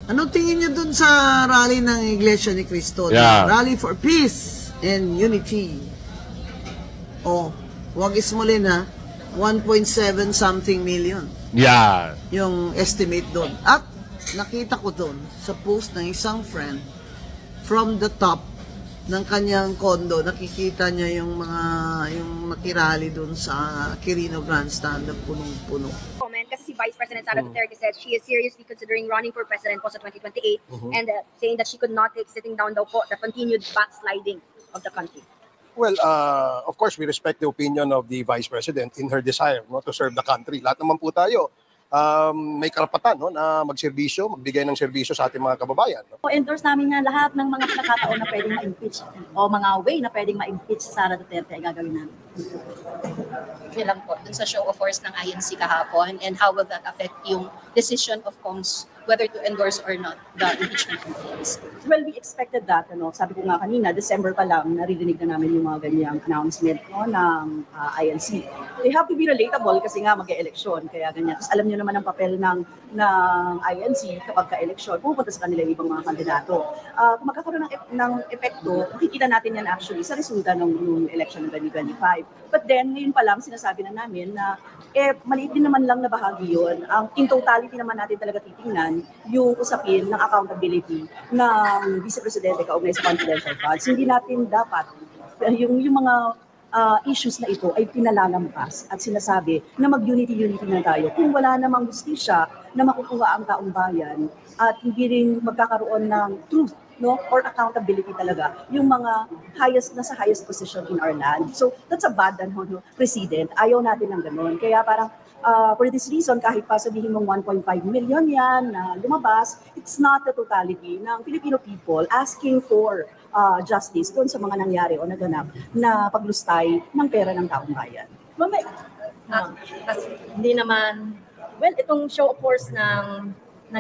Anong tingin niyo dun sa rally ng Iglesia ni Cristo? Yeah. Rally for Peace and Unity. Oh, wag ismulin ha. 1.7 something million. Yeah. Yung estimate doon. At nakita ko doon sa post ng isang friend from the top ng kanyang condo, nakikita niya yung nakirali doon sa Quirino Grandstand na punong-puno. Comment kasi si Vice President Sara Duterte said she is seriously considering running for president po sa 2028 and saying that she could not take sitting down daw po the continued backsliding of the country. Well, of course, we respect the opinion of the Vice President in her desire to serve the country. Lahat naman po tayo may karapatan na magserbisyo, magbigay ng serbisyo sa ating mga kababayan. Endorse namin nga lahat ng mga pagkakataon na pwedeng ma-impeach o mga way na pwedeng ma-impeach si Sara Duterte ay gagawin namin. Okay lang po, dun sa show of force ng INC kahapon, and how will that affect yung decision of COMS whether to endorse or not the impeachment complaints? Well, we expected that. Sabi ko nga kanina, December pa lang, naririnig na namin yung mga ganyang announcement ng INC. They have to be relatable kasi nga mag-e-eleksyon, kaya ganyan. Tapos alam niyo naman ang papel ng INC kapag ka-eleksyon, pupunta sa kanila yung ibang mga kandidato. Kung magkakaroon ng epekto, makikita natin yan actually sa resulta ng election ng 2025. But then, ngayon pa lang, sinasabi na namin na maliit din naman lang na bahagi yun. In totality naman natin talaga titingnan yung usapin ng accountability ng Vice Presidente kaugnay sa confidential funds. Hindi natin dapat yung mga issues na ito ay pinalalampas at sinasabi na mag-unity-unity na tayo. Kung wala namang justisya na makukuha ang taong bayan at hindi rin magkakaroon ng truth or accountability talaga yung mga nasa highest position in our land. So that's a bad President. Ayaw natin ng ganun. Kaya parang for this reason, kahit pa sabihin mong 1.5 million yan na lumabas, it's not the totality ng Filipino people asking for justice doon sa mga nangyari o naganap na paglustay ng pera ng taong bayan. Hindi naman, well, itong show of force ng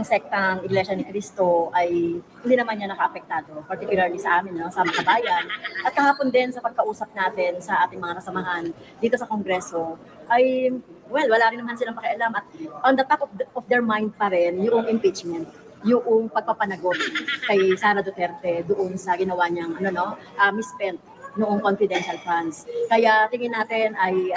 sektang Iglesia ni Cristo ay hindi naman niya nakaapektado, particularly sa amin, sa mga kabayan. At kahapon din sa pagkausap natin sa ating mga kasamahan dito sa Kongreso, ay, well, wala rin naman silang pakialam. At on the top of their mind pa rin, yung impeachment, yung pagpapanagot kay Sara Duterte doon sa ginawa niyang, misspent noong confidential funds. Kaya tingin natin ay,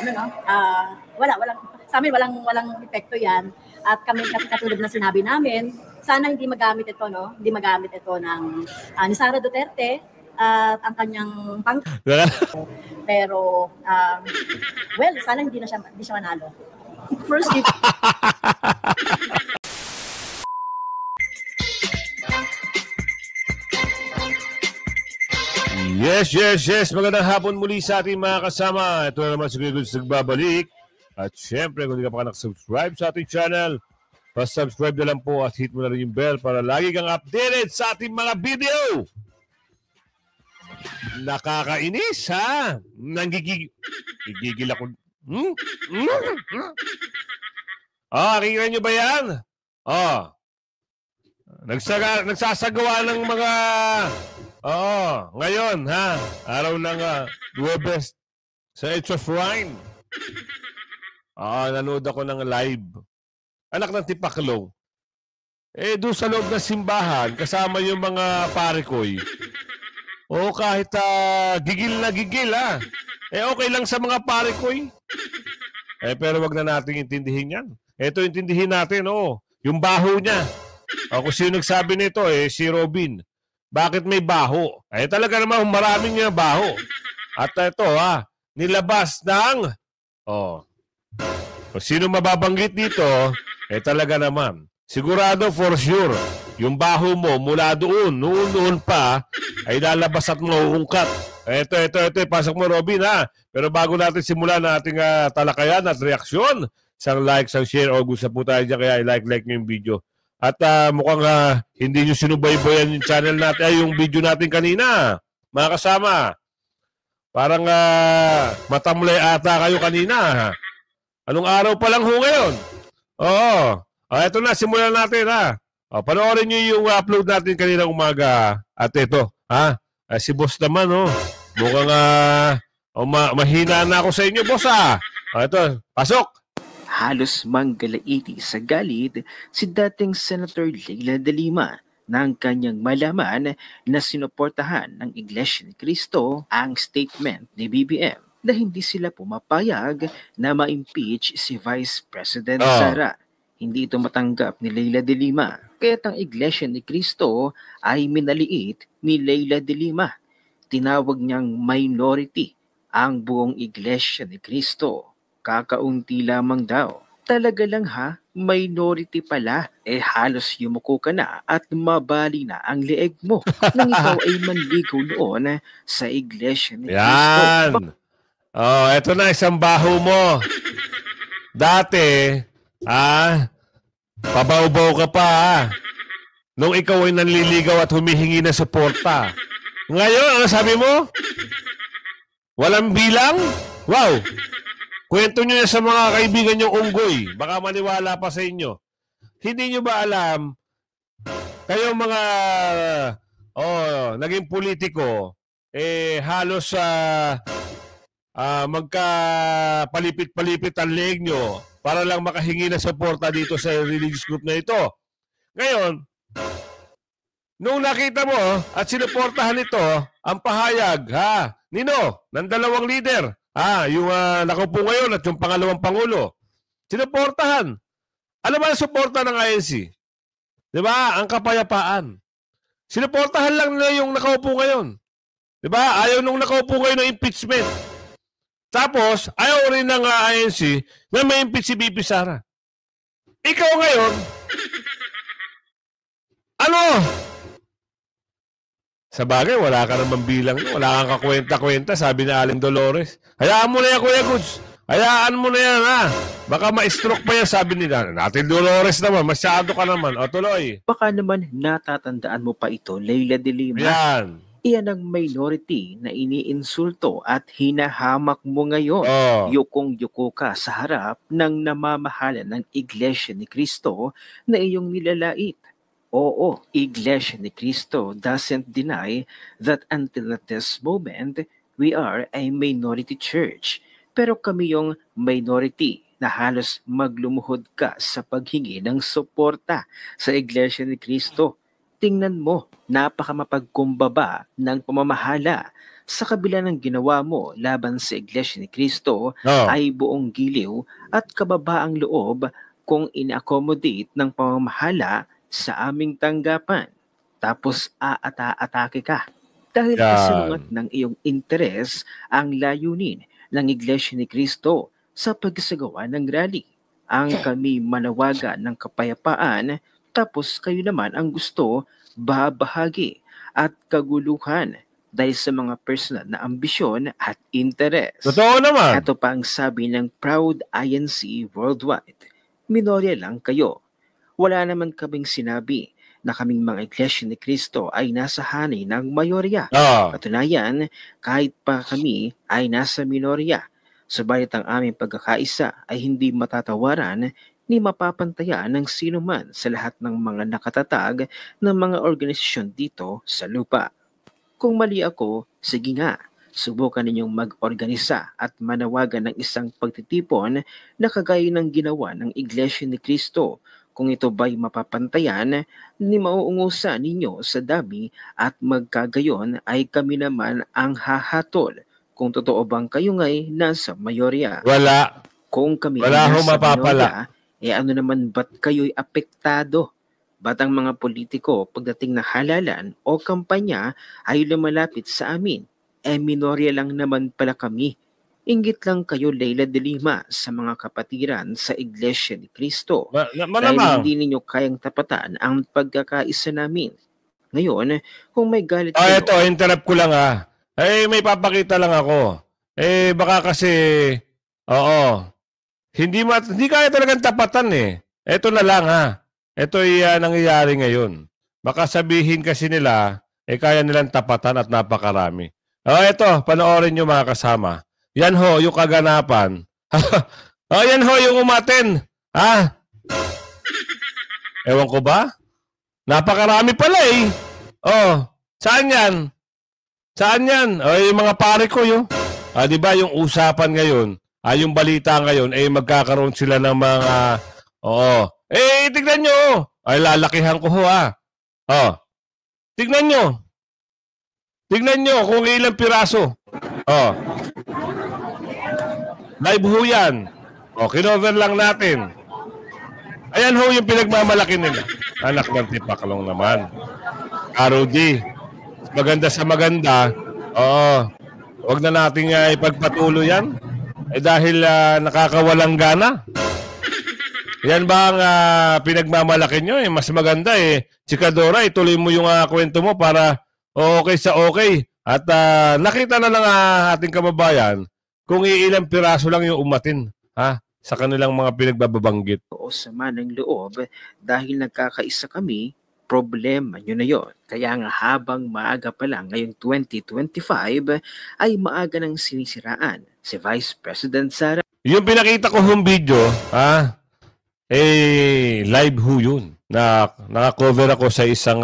sa amin walang epekto yan. At kami katulad na sinabi namin, sana hindi magamit ito, Hindi magamit ito ng ni Sara Duterte at ang kanyang pero well, sana hindi siya manalo. First Yes. Magandang hapon muli sa ating mga kasama. Ito na naman si Kuya Goods nagbabalik. At syempre, kung hindi ka pa nakasubscribe sa ating channel, pa-subscribe na lang po at hit mo na rin yung bell para lagi kang updated sa ating mga video. Nakakainis, ha? Gigigil ako. Nakikita nyo ba yan? Nagsasagawa ng mga... ngayon, ha? Araw ng Huwebes sa Age of Wine. Nanood ako ng live. Anak ng Tipaklong. Doon sa loob ng simbahan, kasama yung mga parikoy. Kahit gigil na gigil, ha? Okay lang sa mga parikoy. Pero wag na natin intindihin yan. Ito intindihin natin, yung baho niya. Kung sino nagsabi nito, si Robin. Bakit may baho? Talaga naman maraming baho. At ito, nilabas ng... Kung sino mababanggit dito, talaga naman. Sigurado for sure, yung baho mo mula doon, noon pa, ay lalabas at mauungkat. Ito, pasok mo, Robin, ha? Pero bago natin simulan na ating talakayan at reaksyon, isang like, isang share, o gusto po tayo dyan, kaya like nyo yung video. At mukhang hindi nyo sinubaybayan yung channel natin, yung video natin kanina, mga kasama. Parang matamlay ata kayo kanina, ha? Anong araw pa lang ho ngayon? Ito na, simulan natin, ha? Panoorin nyo yung upload natin kanina umaga. At ito, ha? Si boss naman, mukhang mahina na ako sa inyo, boss, ha? Ito, pasok! halos manggalaiti sa galit si dating Senator Leila de Lima nang kanyang malaman na sinuportahan ng Iglesia ni Cristo ang statement ni BBM na hindi sila pumapayag na ma-impeach si Vice President Sara. Hindi ito matanggap ni Leila de Lima, kaya't ang Iglesia ni Cristo ay minaliit ni Leila de Lima. Tinawag niyang minority ang buong Iglesia ni Cristo. Kakaunti lamang daw. Talaga lang ha, minority pala. Halos yumuko ka na at mabali na ang leeg mo nang ikaw ay manligaw noon sa Iglesia ni Cristo. Yan! Eto na, isang baho mo. Dati, pabaw-baw ka pa, nung ikaw ay nanliligaw at humihingi ng suporta. Ngayon, ano sabi mo? Walang bilang? Wow! Kwento nyo yan sa mga kaibigan nyo unggoy. Baka maniwala pa sa inyo. Hindi nyo ba alam, kayo mga naging politiko, halos magka-palipit-palipit ang leeg nyo para lang makahingi ng suporta dito sa religious group na ito. Ngayon, nung nakita mo at sinuportahan ito, ang pahayag, Nino, ng dalawang leader, yung nakaupo ngayon at yung pangalawang pangulo, sinuportahan. Ano ba ang suporta ng INC? Diba? Ang kapayapaan. Sinuportahan lang nila yung nakaupo ngayon. Diba? Ayaw nung nakaupo ngayon ng impeachment. Tapos, ayaw rin ng INC na may impeach si BP Sara. Ikaw ngayon, ano? Sa bagay, wala ka naman bilang. Wala kang kakwenta-kwenta, sabi ni Aling Dolores. Hayaan mo na yan, Kuya Goods. Hayaan mo na yan, Baka ma-stroke pa yan, sabi nila. Natin Dolores naman, masyado ka naman. O, tuloy. Baka naman natatandaan mo pa ito, Leila de Lima. Yan. Iyan ang minority na iniinsulto at hinahamak mo ngayon. Yukong-yuko ka sa harap ng namamahala ng Iglesia ni Cristo na iyong nilalait. Oo, Iglesia ni Cristo doesn't deny that until this moment, we are a minority church. Pero kami yung minority na halos maglumuhod ka sa paghingi ng suporta sa Iglesia ni Cristo. Tingnan mo, napakamapagkumbaba ng pamamahala. Sa kabila ng ginawa mo laban sa Iglesia ni Cristo ay buong giliw at kababaang loob kung ina-accommodate ng pamamahala sa aming tanggapan. Tapos aata-atake ka. Dahil kasalungat ng iyong interes ang layunin ng Iglesia ni Cristo sa pagsagawa ng rally. Ang kami manawagan ng kapayapaan, tapos kayo naman ang gusto babahagi at kaguluhan dahil sa mga personal na ambisyon at interes. Totoo naman. Ito pa ang sabi ng Proud INC Worldwide. Minorya lang kayo. Wala naman kaming sinabi na kaming mga Iglesia ni Cristo ay nasa hanay ng mayorya. Katunayan, kahit pa kami ay nasa minorya, subalit ang aming pagkakaisa ay hindi matatawaran ni mapapantayan ng sino man sa lahat ng mga nakatatag ng mga organisasyon dito sa lupa. Kung mali ako, sige nga, subukan ninyong mag-organisa at manawagan ng isang pagtitipon na kagaya ng ginawa ng Iglesia ni Cristo. Kung ito ba'y mapapantayan, ni mauungusan ninyo sa dami at magkagayon ay kami naman ang hahatol. Kung totoo bang kayo nga'y nasa mayorya? Wala. Kung kami wala ay ho nasa mapapala. mayorya, ano naman ba't kayo'y apektado? Ba't ang mga politiko pagdating na halalan o kampanya ay lumalapit sa amin? Minorya lang naman pala kami. Inggit lang kayo, Leila de Lima, sa mga kapatiran sa Iglesia ni Cristo. Dahil hindi ninyo kayang tapatan ang pagkakaisa namin. Ngayon, kung may galit kayo... Ito, interrupt ko lang may papakita lang ako. Baka kasi, hindi kaya talagang tapatan Ito na lang Ito ay nangyayari ngayon. Baka sabihin kasi nila, kaya nilang tapatan at napakarami. Ito, panoorin nyo mga kasama. Yan ho, yung kaganapan. Yan ho, yung umaten. Ewan ko ba? Napakarami pala saan yan? Saan yan? Yung mga pare ko yun. Di ba yung usapan ngayon yung balita ngayon, magkakaroon sila ng mga, tignan nyo, ay lalakihan ko ho tignan nyo. Tignan nyo kung ilang piraso. Live ho yan. Kinover lang natin. Ayan ho yung pinagmamalaki nila. Anak ng tipaklong naman. ROD. Maganda sa maganda. Huwag na natin ipagpatuloy yan. Dahil nakakawalang gana. Yan ba ang pinagmamalaki nyo? Mas maganda Chikadora, ituloy mo yung kwento mo para okay sa okay. At nakita na lang ating kababayan kung ilang piraso lang yung umatin sa kanilang mga pinagbababanggit. O sama ng loob dahil nagkakaisa kami, problema nyo na yon. Kaya nga habang maaga pa lang ngayong 2025 ay maaga nang sinisiraan si Vice President Sara. Yung pinakita ko yung video, live ho yun. Naka-cover ako sa isang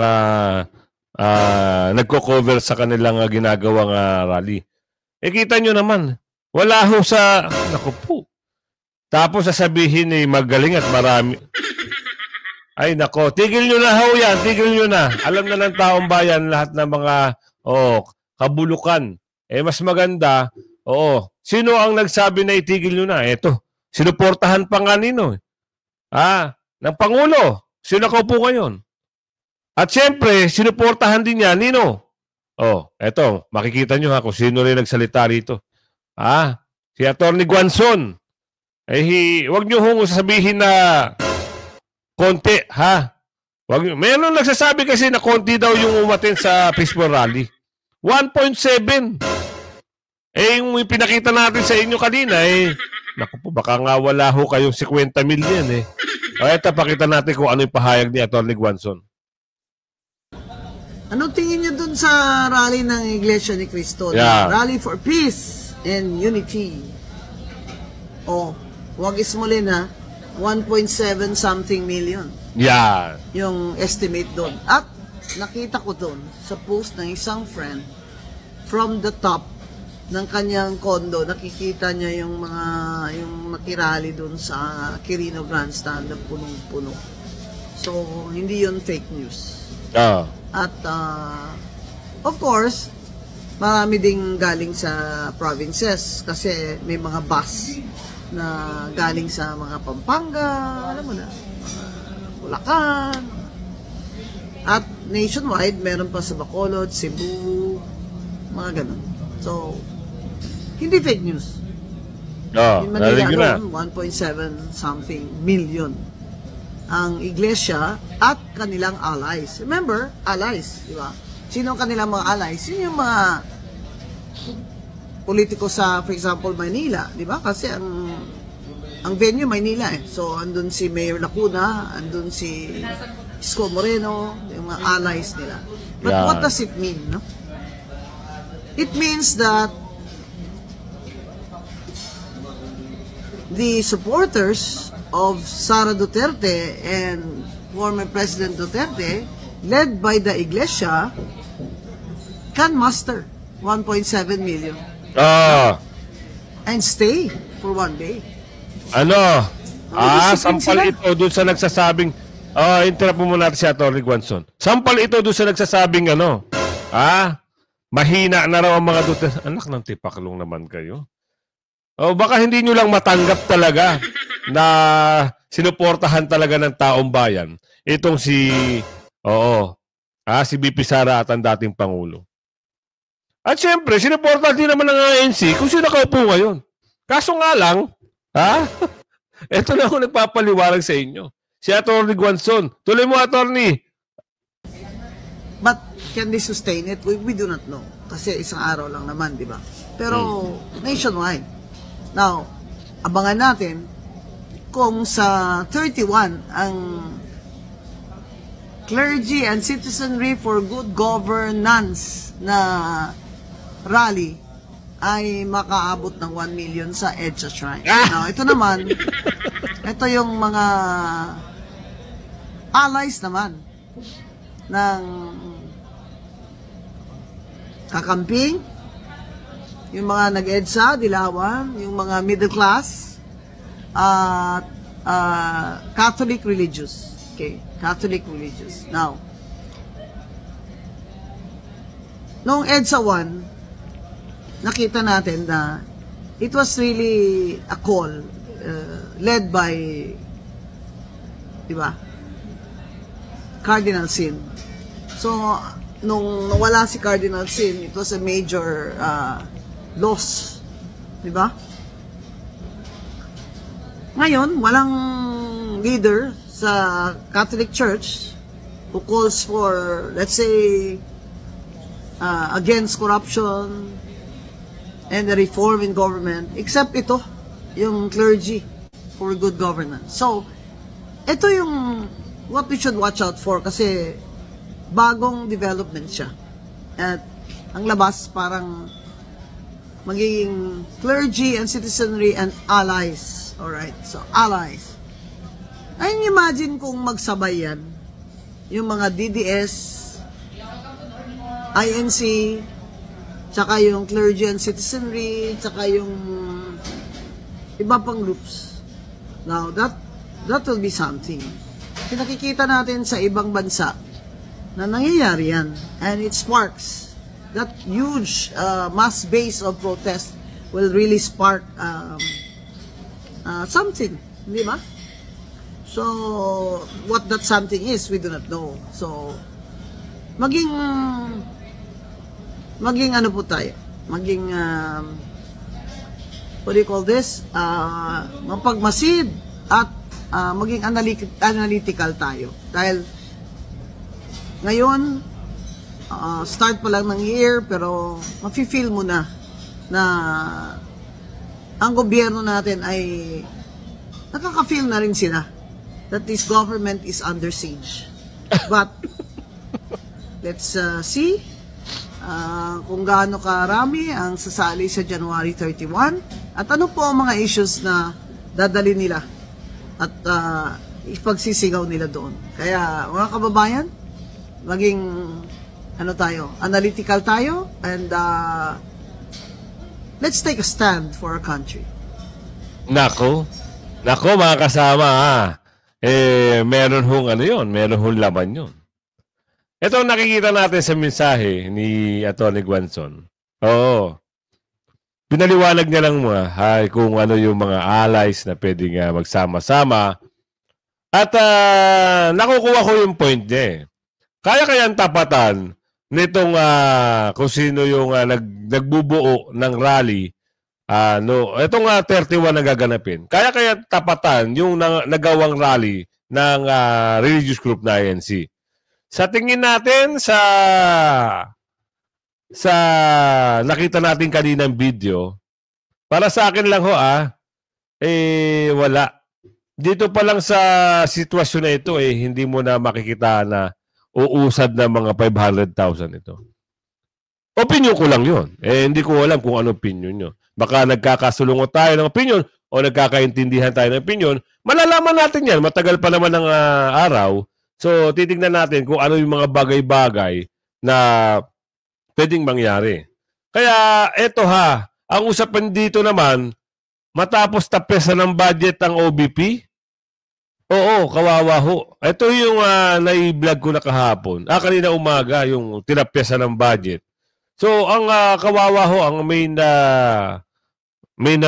nagko-cover sa kanilang ginagawang rally. Kita nyo naman, wala ho sa, naku po. Tapos sasabihin magaling at marami. Ay nako, tigil nyo na ho yan, tigil nyo na. Alam na ng taong bayan lahat ng mga kabulukan. Mas maganda, sino ang nagsabi na itigil nyo na? Eto, sinuportahan pa nga nino. Ng Pangulo. Sino ka po ngayon? At siyempre, sinuportahan din niya, nino? Eto, makikita nyo kung sino rin nagsalita rito. Si Atty. Guanzon. Huwag nyo hong sasabihin na konti, Meron nagsasabi kasi na konti daw yung umatin sa peaceful rally. 1.7. Yung pinakita natin sa inyo kanina, naku po, baka nga wala ho kayong 50 million Ito, pakita natin kung ano yung pahayag ni Atty. Guanzon. Anong tingin niyo dun sa rally ng Iglesia ni Cristo? Yeah. Rally for Peace and Unity. Huwag ismulin 1.7 something million. Yeah. Yung estimate doon. At nakita ko doon sa post ng isang friend from the top ng kanyang condo, nakikita niya yung makirali doon sa Quirino Grandstand na punong-puno. So, hindi yun fake news. At, of course, marami ding galing sa provinces kasi may mga bus na galing sa mga Pampanga, alam mo na, Bulacan. At nationwide, meron pa sa Bacolod, Cebu, mga ganun. So, hindi fake news. In Manila alone, 1.7 something million ang iglesia at kanilang allies. Remember, allies, di ba? Sino ang kanilang mga allies? Sino yung mga politiko sa, for example, Manila, di ba? Kasi ang venue Manila So, andun si Mayor Lacuna, andun si Isko Moreno, yung mga allies nila. But what does it mean, no? It means that the supporters of Sara Duterte and former President Duterte, led by the Iglesia, can muster 1.7 million. And stay for one day. Sampal ito doon sa nagsasabing, interrupt mo muna natin si Atty. Guanzon. Sampal ito doon sa nagsasabing, mahina na raw ang mga Duterte. Anak ng tipaklong naman kayo. Baka hindi nyo lang matanggap talaga na sinuportahan talaga ng taong bayan itong si BP Sara at ang dating Pangulo. At syempre, sinuportahan din naman ng ANC kung sino kaupo ngayon. Kaso nga lang, ito na ako nagpapaliwarag sa inyo. Si Atty. Guanzon. Tuloy mo, Atty. But can they sustain it? We do not know. Kasi isang araw lang naman, di ba? Pero nationwide. Now, abangan natin kung sa 31 ang Clergy and Citizenry for Good Governance na rally ay makaabot ng 1 million sa EDSA Shrine. Now, ito naman, ito yung mga allies naman ng kakamping yung mga nag-EDSA, Dilawan, yung mga middle class, at Catholic religious. Okay, Catholic religious. Now, noong EDSA 1, nakita natin na it was really a call led by, di ba, Cardinal Sin. So, nung nawala si Cardinal Sin, it was a major loss. Di ba? Ngayon, walang leader sa Catholic Church who calls for, let's say, against corruption and the reform in government, except ito, yung clergy for good governance. So, ito yung what we should watch out for kasi bagong development siya. At ang labas parang magiging clergy and citizenry and allies. Alright, so allies. Ayun, imagine kung magsabay yan. Yung mga DDS, INC, tsaka yung clergy and citizenry, tsaka yung iba pang groups. Now, that will be something. Pinakikita natin sa ibang bansa na nangyayari yan. And it sparks. That huge mass base of protest will really spark something. Di ba? So, what that something is, we do not know. So, maging ano po tayo? Maging, what do you call this? Mapagmasid at maging analytical tayo. Dahil, ngayon, start pa lang ng year, pero mafe-feel mo na ang gobyerno natin ay nakaka-feel na rin sila that this government is under siege. But, let's see kung gaano karami ang sasali sa January 31 at ano po ang mga issues na dadali nila at ipagsisigaw nila doon. Kaya, mga kababayan, maging analytical tayo and let's take a stand for our country. Nako mga kasama meron hong meron hong laman yun. Ito ang nakikita natin sa mensahe ni Atty. Guanzon. Oo. Pinaliwanag niya lang kung ano yung mga allies na pwedeng magsama-sama. At nakukuha ko yung point niya. Kaya tapatan nitong kung sino yung nagbubuo ng rally, itong 31 na gaganapin. Kaya tapatan yung nagawang rally ng religious group na INC. Sa tingin natin sa nakita natin kaninang video, para sa akin lang wala. Dito pa lang sa sitwasyon na ito hindi mo na makikita na uusad na mga 500,000 ito. Opinion ko lang yun. Hindi ko alam kung ano opinion nyo. Baka nagkakasulungot tayo ng opinion o nagkakaintindihan tayo ng opinion. Malalaman natin yan. Matagal pa naman ng araw. So, titignan natin kung ano yung mga bagay-bagay na pwedeng mangyari. Kaya, eto ang usapan dito naman, matapos tapesan ng budget ang OBP, oo, kawawa ho. Ito yung nai-vlog ko na kahapon. Kanina umaga, yung tinapyasan ng budget. So, ang kawawa ho, ang may na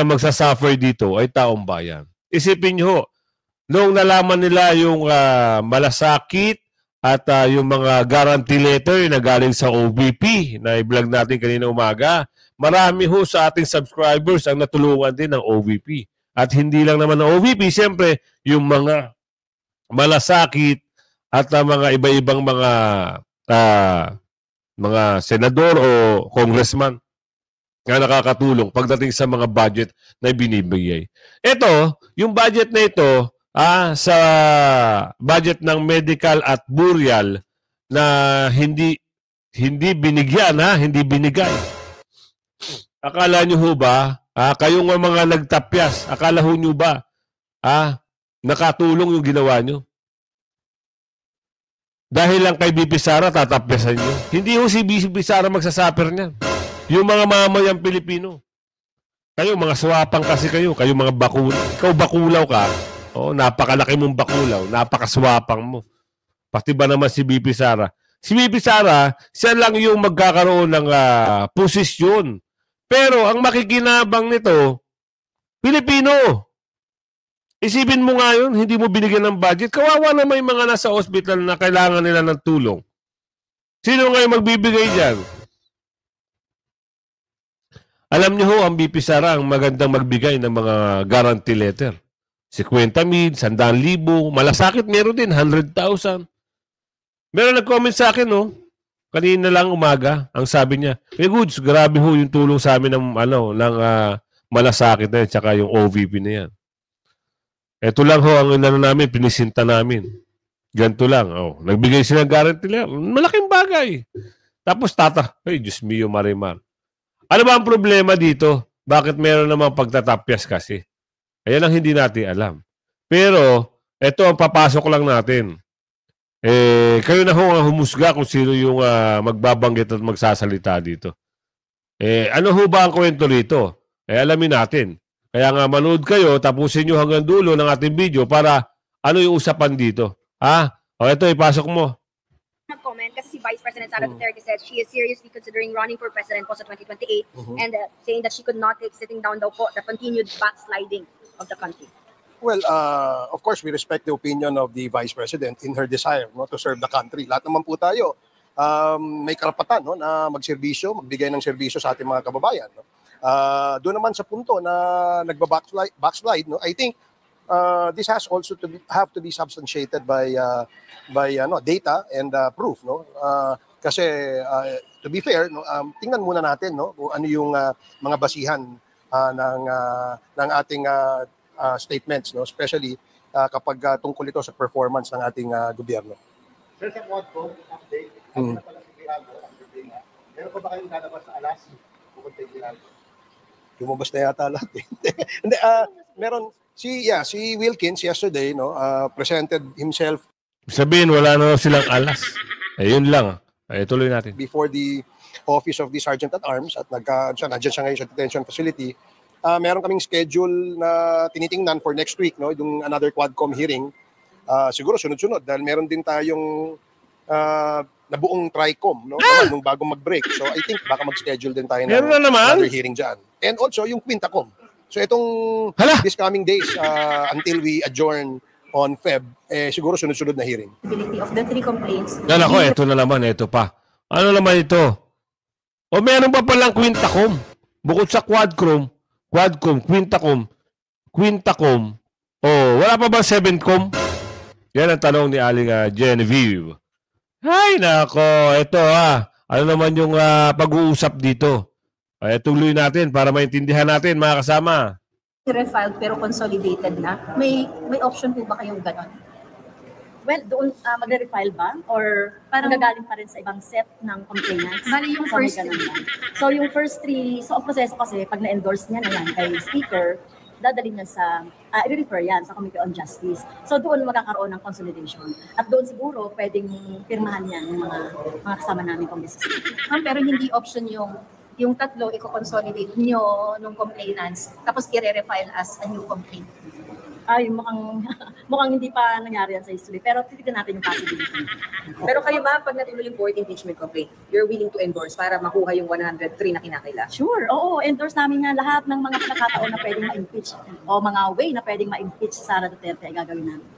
magsasuffer dito ay taong bayan. Isipin nyo ho, noong nalaman nila yung malasakit at yung mga guarantee letter na galing sa OBP na i-vlog natin kanina umaga, marami ho sa ating subscribers ang natulungan din ng OVP. At hindi lang naman ng OVP, siyempre, yung mga malasakit at mga iba-ibang mga senador o congressman na nakakatulong pagdating sa mga budget na binibigay. Ito, yung budget na ito, sa budget ng medical at burial na hindi binigyan, hindi binigay. Akala nyo ho ba, kayong mga nagtapyas, akala ho nyo ba, nakatulong yung ginawa nyo? Dahil lang kay BP Sara, tatapyasan nyo. Hindi ho si BP Sara magsasuffer niyan. yung mga mamayang Pilipino. Kayo, mga swapang kasi kayo mga bakulaw. Ikaw bakulaw ka, napakalaki mong bakulaw, napakaswapang mo. Pati ba naman si BP Sara? Si BP Sara, siya lang yung magkakaroon ng posisyon. Pero ang makikinabang nito, Pilipino. Isipin mo nga yun, hindi mo binigyan ng budget. Kawawa na may mga nasa hospital na kailangan nila ng tulong. Sino ngayon magbibigay dyan? Alam niyo ho, ang BP Sara ang magandang magbigay ng mga guarantee letter. 50,000, 100,000, malasakit meron din, 100,000. Meron nag-comment sa akin, kanina lang umaga, ang sabi niya, goods, grabe ho yung tulong sa amin ng malasakit na yan, tsaka yung OVP na yan. Ito lang ho, ang inano namin, pinisinta namin. Ganito lang, nagbigay sila ng guarantee letter. Malaking bagay. Tapos Diyos mio, Marimar. Ano ba ang problema dito? Bakit meron namang pagtatapyas kasi? Ayan ang hindi natin alam. Pero, ito ang papasok lang natin. Kayo na ho ang humusga kung sino yung magbabanggit at magsasalita dito. Ano ho ba ang kwento rito? Alamin natin. Kaya nga manood kayo, tapusin nyo hanggang dulo ng ating video para ano yung usapan dito. Ito, ipasok mo. Comment kasi si Vice President Sara Duterte said she is seriously considering running for president po sa 2028 and saying that she could not take sitting down daw po the continued backsliding of the country. Well, of course, we respect the opinion of the Vice President in her desire to serve the country. Lahat naman po tayo may karapatan na magserbisyo, magbigay ng serbisyo sa ating mga kababayan. Doon naman sa punto na nagba-backslide, I think this has also to be substantiated by data and proof, kasi to be fair, tingnan muna natin kung ano yung mga basihan ng ating statements, especially kapag tungkol ito sa performance ng ating gobyerno. Sir, sa Quadcom update, ano na pala si Giraldo? Meron pa ba kayong lalabas sa alas bukod kay Giraldo? Lumabas na yata lahat. Hindi, meron si Wilkins yesterday presented himself Sabihin, wala na silang alas. Yun lang. Tuloy natin. Before the office of the Sergeant at Arms at nandiyan siya ngayon sa detention facility. Meron kaming schedule na tinitingnan for next week, yung another Quadcom hearing. Siguro sunod-sunod dahil meron din tayong nabuong TRICOM nung bago mag-break. So I think baka mag-schedule din tayo ng another hearing dyan. And also yung Quintacom. So itong this coming days until we adjourn on Feb, siguro sunod-sunod na hearing. Of the 3 complaints. Ito na naman, ito pa. Ano naman ito? Meron pa palang Quintacom. Bukod sa Quadcom, Quintacom. Wala pa ba 7Com? Yan ang tanong ni Aling Genevieve. Ay, nako. Ito ano naman yung pag-uusap dito? Tuloy natin para maintindihan natin, mga kasama. Refiled pero consolidated na. May option po ba kayong ganon? Well, doon magre-refile ba? Or parang gagaling pa rin sa ibang set ng complainants? Bali yung first So yung first 3, so ang proseso kasi pag na-endorse niya na yan kay Speaker, dadalhin niya sa, i-refer yan sa Committee on Justice. So doon magkakaroon ng consolidation. At doon siguro pwedeng pirmahan yan ng mga kasama namin congressista. Pero hindi option yung tatlo, i-consolidate nyo nung complainants, tapos i-refile as a new complaint. Mukhang hindi pa nangyari yan sa history. Pero titignan natin yung possibility. Pero kayo ba, pag natuloy yung court impeachment complaint, you're willing to endorse para makuha yung 103 na kinakailangan? Sure, oo. Endorse namin nga lahat ng mga pagkakataon na pwedeng ma-impeach o mga way na pwedeng ma-impeach si Sara Duterte ay gagawin namin.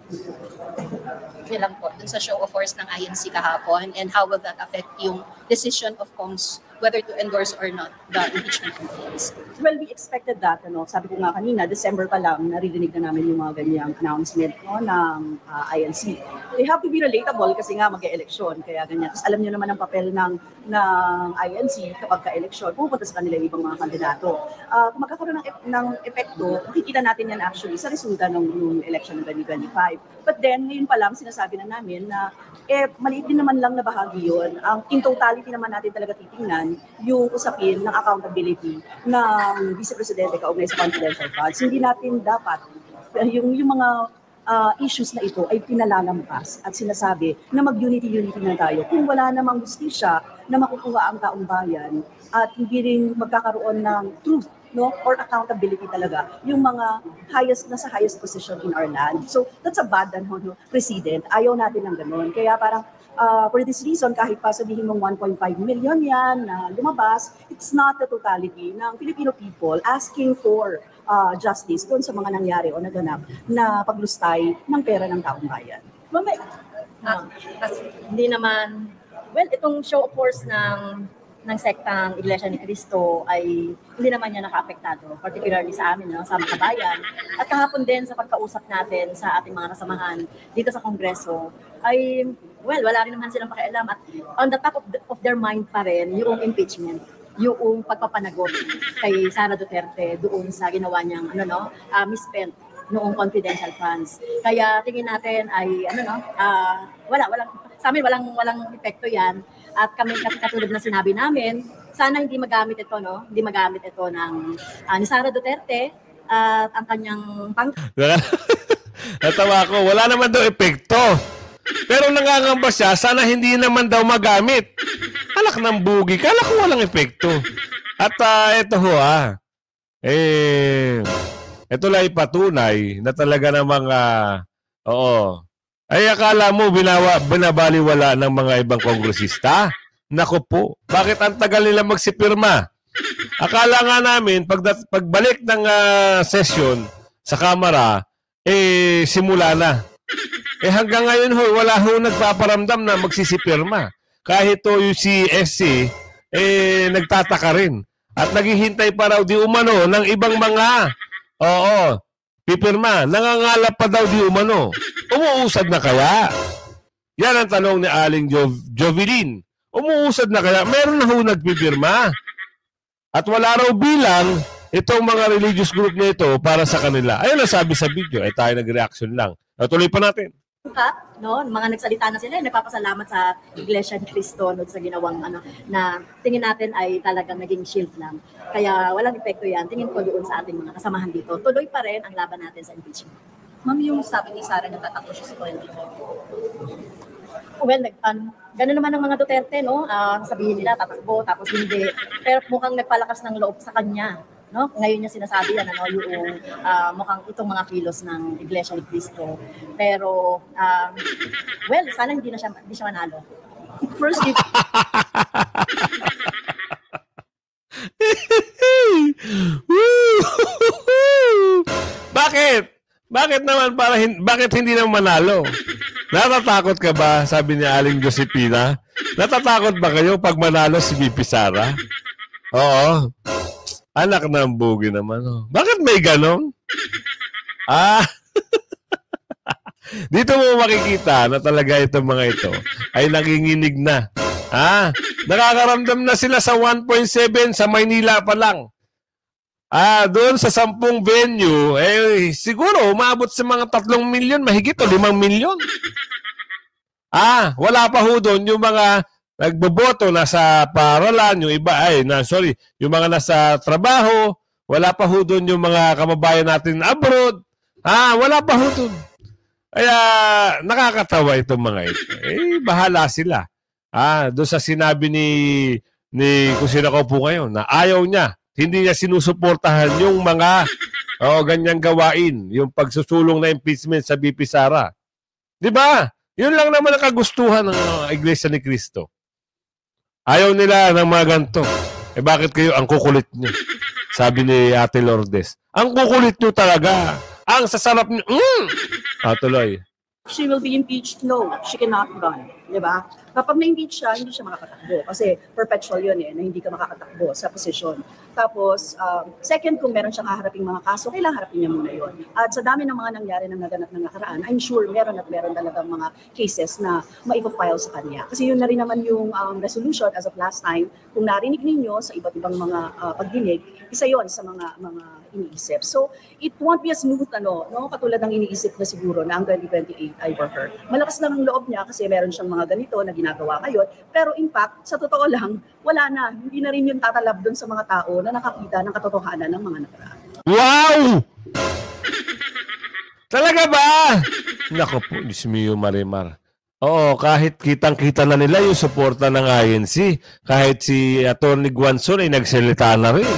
Okay lang po, dun sa show of force ng INC kahapon, and how will that affect yung decision of COMS whether to endorse or not the impeachment complaints? Well, we expected that. Sabi ko nga kanina, December pa lang, naririnig na namin yung mga ganyang announcement ng INC. They have to be relatable kasi nga mag-e-eleksyon, kaya ganyan. Tapos alam niyo naman ang papel ng INC kapag ka-eleksyon, pupunta sa kanila yung ibang mga kandidato. Kung magkakaroon ng epekto, makikita natin yan actually sa resulta ng election ng 2025. But then, ngayon pa lang, sinasabi na namin na maliit din naman lang na bahagi yun. In totality naman natin talaga titingnan yung usapin ng accountability ng Vice Presidente kaugnay sa confidential funds. Hindi natin dapat yung mga issues na ito ay pinalalampas at sinasabi na mag-unity na tayo. Kung wala namang justisya na makukuha ang taong bayan at hindi rin magkakaroon ng truth, no, or accountability talaga yung mga nasa highest position in our land. So that's a bad precedent. Ayaw natin ng ganun. Kaya parang for this reason, kahit pa sabihin mong 1.5 million yan na lumabas, it's not the totality ng Filipino people asking for justice doon sa mga nangyari o naganap na paglustay ng pera ng taong bayan. Hindi naman, well, itong show of force ng sektang Iglesia ni Cristo ay hindi naman niya nakaapektado, particularly sa amin, no, sa mga kabayan. At kahapon din sa pagkausap natin sa ating mga kasamahan dito sa Kongreso, ay, well, wala rin naman silang pakialam. At on the top of their mind pa rin, yung impeachment, yung pagpapanagot kay Sara Duterte doon sa ginawa niyang misspent noong confidential funds. Kaya tingin natin ay sa amin walang epekto 'yan. At kami katulad na sinabi namin, sana hindi magamit ito ng ni Sara Duterte at ang kanyang Natawa ko, wala naman daw epekto. Pero nangangamba siya, sana hindi naman daw magamit. Alak ng bugi, kala ko walang epekto. At ito ho ito lang ipatunay na talaga namang ay akala mo binabaliwala ng mga ibang kongresista? Nako po, bakit ang tagal nila magsipirma? Akala nga namin pagbalik ng session sa Kamara, simula na. Hanggang ngayon wala nagpaparamdam na magsisipirma. Kahit yung si SC, nagtataka rin. At naghihintay pa raw di umano ng ibang mga pipirma. Nangangalap pa daw di umano. Umuusad na kaya? Yan ang tanong ni Aling Jovelyn. Umuusad na kaya? Meron na nagpipirma. At wala raw bilang itong mga religious group na ito para sa kanila. Ayun ang sabi sa video. Tayo nag-reaction lang. Tuloy pa natin. Mga nagsalita na sila, nagpapasalamat sa Iglesia ni Cristo sa ginawang na tingin natin ay talagang naging shield lang. Kaya walang epekto yan. Tingin ko doon sa ating mga kasamahan dito. Tuloy pa rin ang laban natin sa impeachment. Ma'am, yung sabi ni Sara na tatakbo siya sa 20. Well, gano'n naman ang mga Duterte, no? Sabihin nila tatakbo, tapos hindi. Pero mukhang nagpalakas ng loob sa kanya. No? Ngayon niya sinasabi yan, yung mukhang itong mga kilos ng Iglesia ni Cristo. Pero, well, sana hindi siya manalo. First, Bakit? Bakit naman bakit hindi naman manalo? Natatakot ka ba? Sabi ni Aling Josepina. Natatakot ba kayo pag manalo si VP Sara? Oo. Anak ng bugi naman. Bakit may ganon? Dito mo makikita na talaga itong mga ito ay nanginginig na. Nakakaramdam na sila sa 1.7 sa Maynila pa lang. Doon sa 10 venue, siguro umabot sa mga 3 milyon, mahigit o 5 milyon. Wala pa ho doon yung mga nagboboto nasa paaralan, yung iba yung mga nasa trabaho, wala pa ho doon yung mga kababayan natin abroad. Wala pa ho doon. Kaya nakakatawa itong mga ito. Bahala sila. Doon sa sinabi ni kung sino ko po ngayon na ayaw niya, hindi niya sinusuportahan yung mga ganyang gawain, yung pagsusulong na impeachment sa VP Sara. Di ba? Yun lang naman ang kagustuhan ng Iglesia ni Cristo. Ayaw nila ng mga ganito. Bakit kayo ang kukulit niyo? Sabi ni Ate Lourdes. Ang kukulit niyo talaga. Ang sasarap niyo. Tuloy. She will be impeached? No, she cannot run. Diba? Kapag na-impeach siya, hindi siya makakatakbo. Kasi perpetual yun na hindi ka makakatakbo sa posisyon. Tapos, second, kung meron siyang haharaping mga kaso, kailangan harapin niya muna yun. At sa dami ng mga nangyari na naganap ng nakaraan, I'm sure meron talagang mga cases na ma-file sa kanya. Kasi yun na rin naman yung resolution as of last time. Kung narinig ninyo sa iba't ibang mga pagdinig, isa yon sa mga iniisip. So, it won't be a smooth, katulad ng iniisip na siguro na ang 2028 ay for her. Malakas lang ang loob niya kasi meron siyang mga ganito na ginagawa ngayon. Pero in fact, sa totoo lang, wala na. Hindi na rin yung tatalab doon sa mga tao na nakakita ng katotohanan ng mga nakaraan. Wow! Talaga ba? Nako po, Diyos mio, Marimar. Oo, kahit kitang-kita na nila yung suporta ng INC. Kahit si Atty. Guanzon ay nagsalita na rin.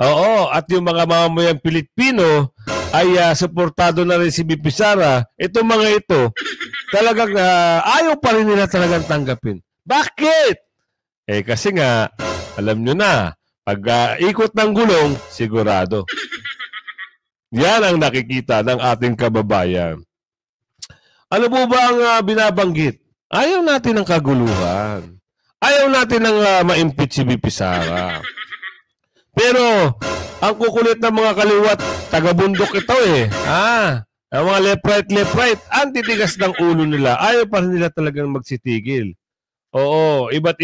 Oo, at yung mga mamamayang Pilipino ay suportado na rin si BP Sara. Itong mga ito, talagang ayaw pa rin nila talagang tanggapin. Bakit? Kasi nga, alam nyo na, pag ikot ng gulong, sigurado. Yan ang nakikita ng ating kababayan. Ano po ba ang binabanggit? Ayaw natin ng kaguluhan. Ayaw natin ng ma-impeach si BP Sara. Pero, ang kukulit ng mga kaliwat, taga-bundok ito ang mga left right, ang titigas ng ulo nila. Ayaw pa rin nila talagang magsitigil. Oo, iba't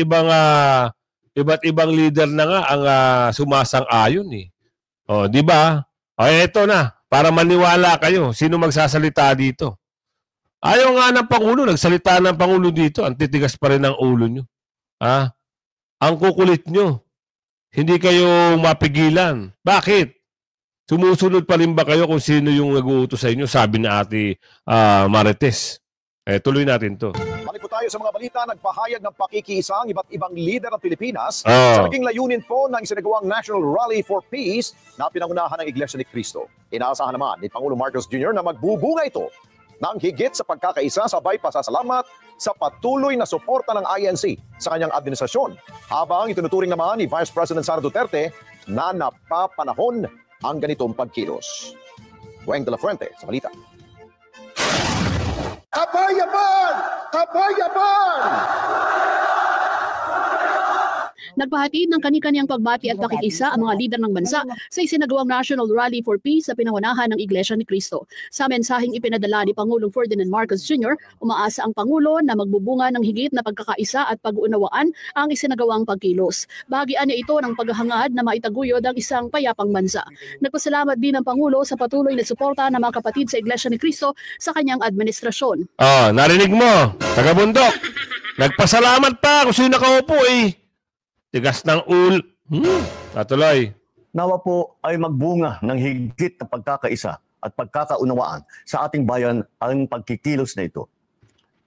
ibang leader na nga ang sumasang-ayon eh. Oh, di ba? Eto na, para maniwala kayo, sino magsasalita dito? Ayaw nga ng Pangulo, nagsalita ng Pangulo dito, ang titigas pa rin ng ulo nyo. Ang kukulit nyo. Hindi kayo mapigilan. Bakit? Sumusunod pa rin ba kayo kung sino yung nag-uutos sa inyo? Sabi ni Ate Marites. Tuloy natin to. Balik po tayo sa mga balita. Nagpahayag ng pakikiisa ang iba't ibang lider ng Pilipinas sa naging layunin po ng isinagawang National Rally for Peace na pinangunahan ng Iglesia ni Cristo. Inaasahan naman ni Pangulo Marcos Jr. na magbubunga ito ng higit sa pagkakaisa sabay pasasalamat sa patuloy na suporta ng INC sa kanyang administrasyon. Habang itinuturing naman ni Vice President Sara Duterte na napapanahon ang ganitong pagkilos. Weng de la Fuente sa balita. Kabayaban! Kabayaban! Nagpahatid ng kani-kaniyang pagbati at pakikisa ang mga lider ng bansa sa isinagawang National Rally for Peace sa pinangunahan ng Iglesia ni Cristo. Sa mensaheng ipinadala ni Pangulong Ferdinand Marcos Jr., umaasa ang Pangulo na magbubunga ng higit na pagkakaisa at pag-uunawaan ang isinagawang pagkilos. Bahagian niya ito ng paghahangad na maitaguyod ang isang payapang bansa. Nagpasalamat din ang Pangulo sa patuloy na suporta ng mga kapatid sa Iglesia ni Cristo sa kanyang administrasyon. Narinig mo, taga-bundok. Nagpasalamat pa kung sino nakaupo Tigas ng Tatuloy. Nawa po ay magbunga ng higit na pagkakaisa at pagkakaunawaan sa ating bayan ang pagkikilos na ito.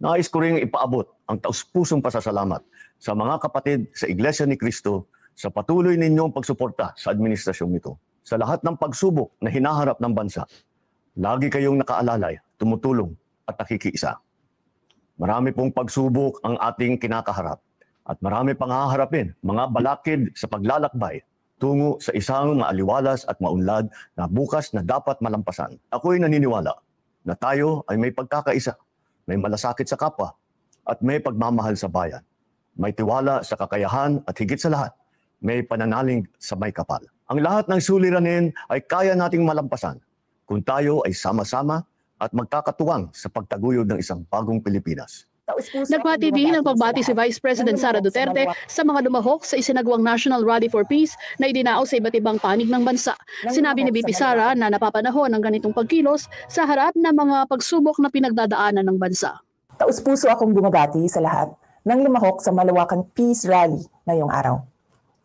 Nais ko rin ipaabot ang taus-pusong pasasalamat sa mga kapatid sa Iglesia ni Cristo sa patuloy ninyong pagsuporta sa administrasyong ito. Sa lahat ng pagsubok na hinaharap ng bansa, lagi kayong nakaalalay, tumutulong at nakikiisa. Marami pong pagsubok ang ating kinakaharap. At marami pang haharapin, mga balakid sa paglalakbay tungo sa isang maaliwalas at maunlad na bukas na dapat malampasan. Ako'y naniniwala na tayo ay may pagkakaisa, may malasakit sa kapwa, at may pagmamahal sa bayan. May tiwala sa kakayahan at higit sa lahat, may pananalig sa may kapal. Ang lahat ng suliranin ay kaya nating malampasan kung tayo ay sama-sama at magkakatuwang sa pagtaguyod ng isang bagong Pilipinas. Nagpati din ng pagbati si Vice President Sara Duterte sa mga lumahok sa isinagawang National Rally for Peace na idinao sa iba't ibang panig ng bansa. Sinabi ni BP Sara na napapanahon ng ganitong pagkilos sa harap ng mga pagsubok na pinagdadaanan ng bansa. Taus-puso akong bumabati sa lahat ng lumahok sa malawakang Peace Rally ngayong araw.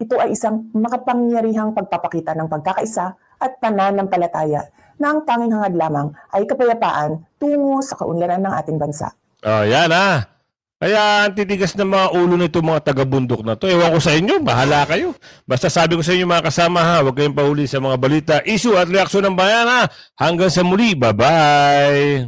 Ito ay isang makapangyarihang pagpapakita ng pagkakaisa at pananampalataya na ang tanging hangad lamang ay kapayapaan tungo sa kaunlaran ng ating bansa. Yan Kaya ang titigas ng mga ulo nito mga taga-bundok na to. Ewan ko sa inyo, bahala kayo. Basta sabi ko sa inyo mga kasama huwag kayong pahuli sa mga balita, issue at reaksyon ng bayan Hanggang sa muli, bye-bye!